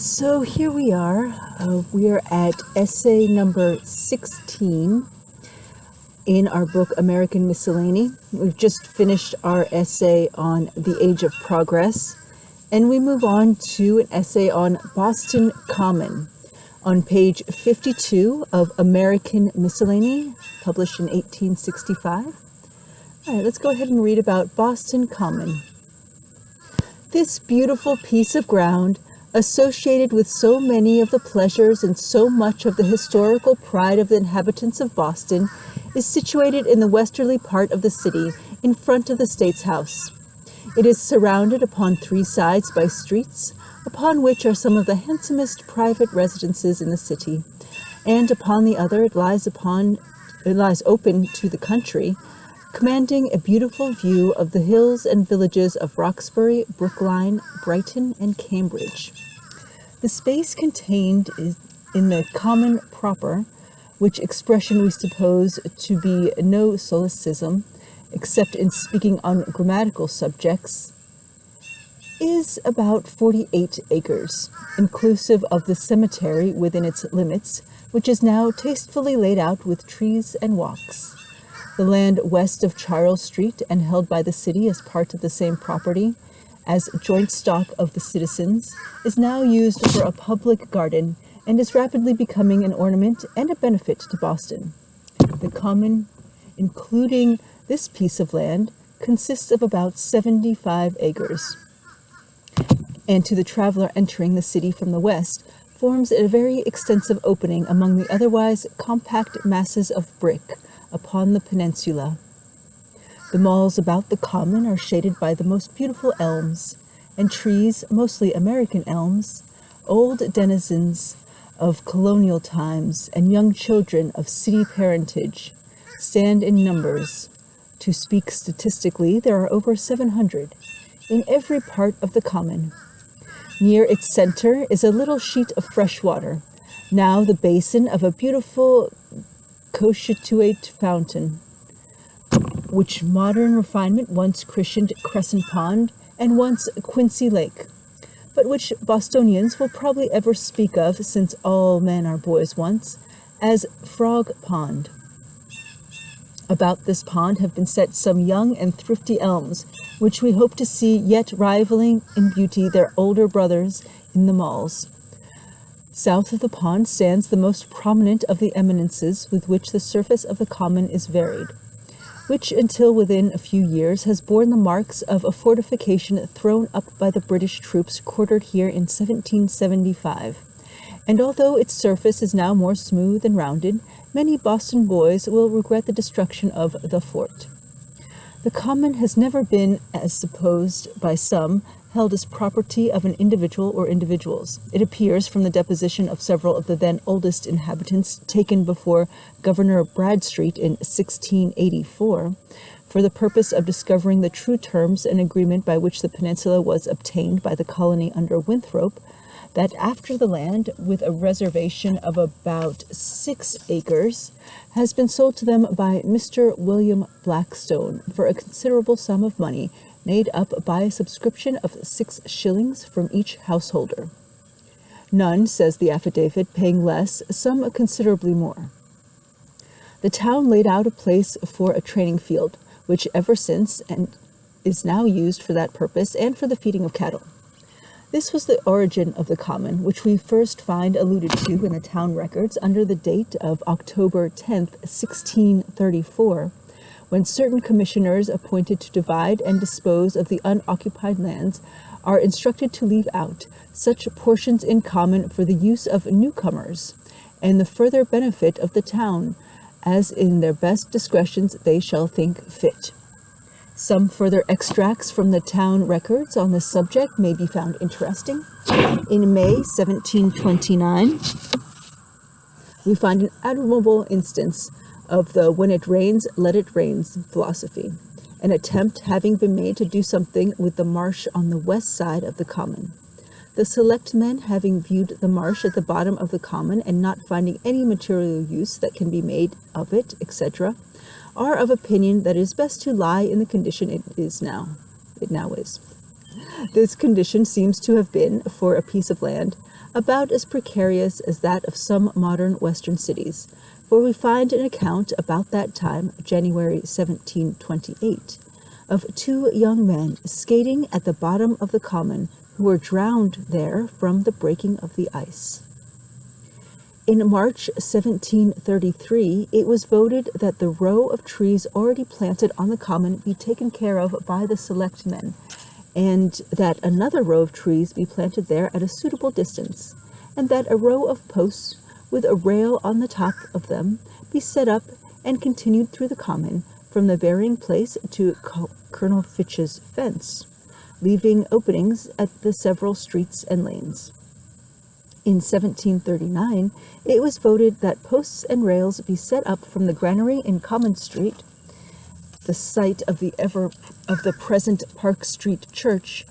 So here we are. We are at essay number 16 in our book, American Miscellany. We've just finished our essay on the Age of Progress, and we move on to an essay on Boston Common on page 52 of American Miscellany, published in 1865. All right, let's go ahead and read about Boston Common. This beautiful piece of ground, associated with so many of the pleasures and so much of the historical pride of the inhabitants of Boston, is situated in the westerly part of the city, in front of the State's House. It is surrounded upon three sides by streets, upon which are some of the handsomest private residences in the city, and upon the other it lies open to the country, commanding a beautiful view of the hills and villages of Roxbury, Brookline, Brighton, and Cambridge. The space contained in the common proper, which expression we suppose to be no solecism, except in speaking on grammatical subjects, is about 48 acres, inclusive of the cemetery within its limits, which is now tastefully laid out with trees and walks. The land west of Charles Street and held by the city as part of the same property, as joint stock of the citizens, is now used for a public garden and is rapidly becoming an ornament and a benefit to Boston. The common, including this piece of land, consists of about 75 acres, and to the traveler entering the city from the west, forms a very extensive opening among the otherwise compact masses of brick upon the peninsula. The malls about the common are shaded by the most beautiful elms and trees, mostly American elms, old denizens of colonial times, and young children of city parentage, stand in numbers. To speak statistically, there are over 700 in every part of the common. Near its center is a little sheet of fresh water, now the basin of a beautiful Cochituate fountain, which modern refinement once christened Crescent Pond and once Quincy Lake, but which Bostonians will probably ever speak of, since all men are boys once, as Frog Pond. About this pond have been set some young and thrifty elms, which we hope to see yet rivaling in beauty their older brothers in the malls. South of the pond stands the most prominent of the eminences with which the surface of the common is varied, which until within a few years has borne the marks of a fortification thrown up by the British troops quartered here in 1775. And although its surface is now more smooth and rounded, many Boston boys will regret the destruction of the fort. The common has never been, as supposed by some, held as property of an individual or individuals. It appears from the deposition of several of the then oldest inhabitants taken before Governor Bradstreet in 1684, for the purpose of discovering the true terms and agreement by which the peninsula was obtained by the colony under Winthrop, that after the land, with a reservation of about 6 acres, has been sold to them by Mr. William Blackstone for a considerable sum of money, made up by a subscription of 6 shillings from each householder. None, says the affidavit, paying less, some considerably more. The town laid out a place for a training field, which ever since and is now used for that purpose and for the feeding of cattle. This was the origin of the common, which we first find alluded to in the town records under the date of October 10th, 1634, when certain commissioners appointed to divide and dispose of the unoccupied lands are instructed to leave out such portions in common for the use of newcomers and the further benefit of the town, as in their best discretions they shall think fit. Some further extracts from the town records on this subject may be found interesting. In May 1729, we find an admirable instance of the "when it rains, let it rain" philosophy, an attempt having been made to do something with the marsh on the west side of the common. The select men, having viewed the marsh at the bottom of the common and not finding any material use that can be made of it, etc., are of opinion that it is best to lie in the condition it now is. This condition seems to have been, for a piece of land, about as precarious as that of some modern Western cities, for we find an account about that time, January 1728, of 2 young men skating at the bottom of the common who were drowned there from the breaking of the ice. In March 1733, it was voted that the row of trees already planted on the common be taken care of by the selectmen, and that another row of trees be planted there at a suitable distance, and that a row of posts with a rail on the top of them be set up and continued through the common from the burying place to Colonel Fitch's fence, leaving openings at the several streets and lanes. In 1739, it was voted that posts and rails be set up from the granary in Common Street, the site of the present Park Street Church,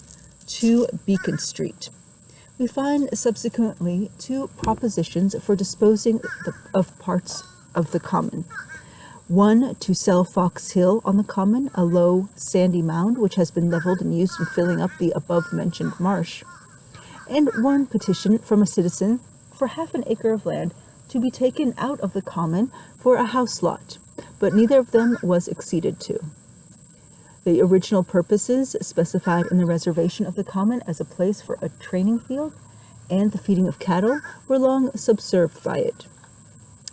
to Beacon Street. We find subsequently 2 propositions for disposing of parts of the common. One, to sell Fox Hill on the common, a low, sandy mound which has been leveled and used in filling up the above-mentioned marsh. And one petition from a citizen for half an acre of land to be taken out of the common for a house lot, but neither of them was acceded to. The original purposes specified in the reservation of the common as a place for a training field and the feeding of cattle were long subserved by it.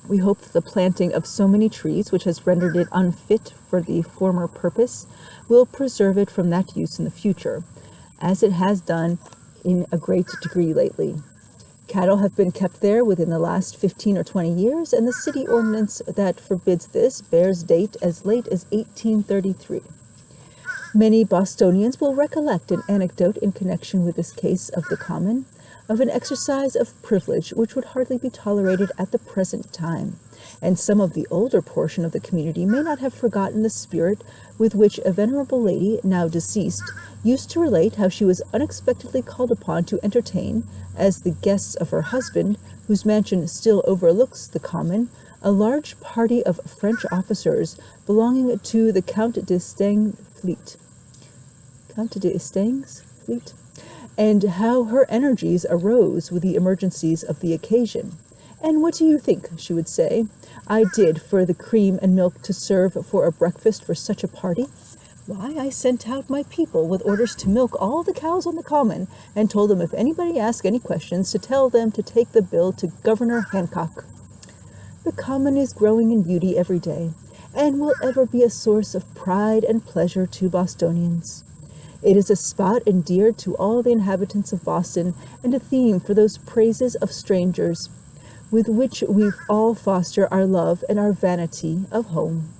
We hope that the planting of so many trees, which has rendered it unfit for the former purpose, will preserve it from that use in the future, as it has done in a great degree lately. Cattle have been kept there within the last 15 or 20 years, and the city ordinance that forbids this bears date as late as 1833. Many Bostonians will recollect an anecdote in connection with this case of the common, of an exercise of privilege which would hardly be tolerated at the present time, and some of the older portion of the community may not have forgotten the spirit with which a venerable lady, now deceased, used to relate how she was unexpectedly called upon to entertain, as the guests of her husband, whose mansion still overlooks the common, a large party of French officers belonging to the Count d'Estaing's fleet. And how her energies arose with the emergencies of the occasion. "And what do you think," she would say, "I did for the cream and milk to serve for a breakfast for such a party? Why, I sent out my people with orders to milk all the cows on the common, and told them if anybody asked any questions to tell them to take the bill to Governor Hancock. The common is growing in beauty every day, and will ever be a source of pride and pleasure to Bostonians. It is a spot endeared to all the inhabitants of Boston, and a theme for those praises of strangers, with which we all foster our love and our vanity of home.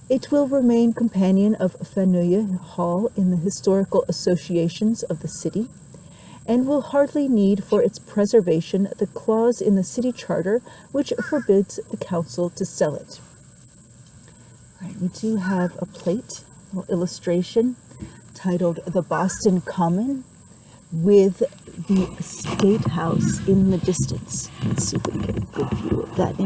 It will remain companion of Faneuil Hall in the historical associations of the city, and will hardly need for its preservation the clause in the city charter which forbids the council to sell it." All right, we do have a plate, a little illustration, titled "The Boston Common," with the Skate House in the distance. Let's see if we can get a good view of that